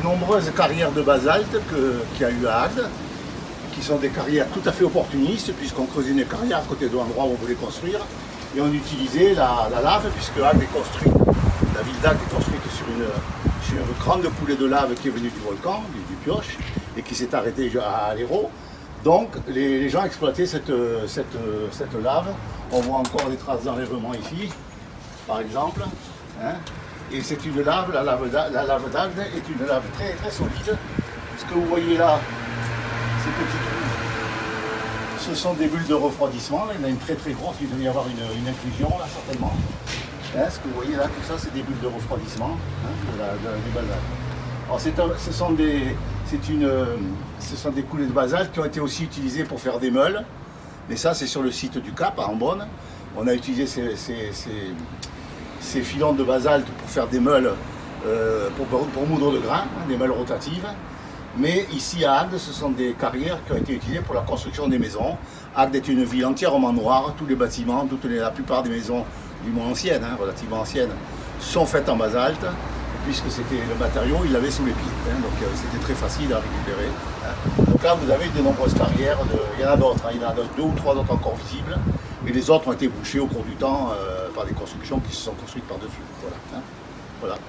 les nombreuses carrières de basalte qu'il y a eu à Agde, qui sont des carrières tout à fait opportunistes, puisqu'on creusait une carrière à côté de l'endroit où on voulait construire, et on utilisait la lave, puisque Agde est construite, la ville d'Agde est construite sur une grande coulée de lave qui est venue du volcan, du Pioche, et qui s'est arrêtée à l'Hérault. Donc les gens exploitaient cette lave. On voit encore des traces d'enlèvement ici, par exemple. Hein. Et c'est une lave, la lave d'Agde est une lave très très solide. Ce que vous voyez là, ces petits trous, ce sont des bulles de refroidissement. Là, il y en a une très très grosse, il doit y avoir une inclusion là certainement. Hein, ce que vous voyez là, tout ça c'est des bulles de refroidissement du basalte. Alors ce sont des coulées de basalte qui ont été aussi utilisées pour faire des meules. Mais ça c'est sur le site du Cap à Ambonne. On a utilisé ces filons de basalte pour faire des meules pour moudre de grains, hein, des meules rotatives. Mais ici à Agde, ce sont des carrières qui ont été utilisées pour la construction des maisons. Agde est une ville entièrement noire, tous les bâtiments, la plupart des maisons du moins anciennes, hein, relativement anciennes, sont faites en basalte, puisque c'était le matériau, il l'avait sous les pieds, hein, donc c'était très facile à récupérer. Hein. Donc là vous avez de nombreuses carrières, il y en a d'autres, hein, il y en a 2 ou 3 autres encore visibles, et les autres ont été bouchées au cours du temps par des constructions qui se sont construites par-dessus. Voilà, hein. Voilà.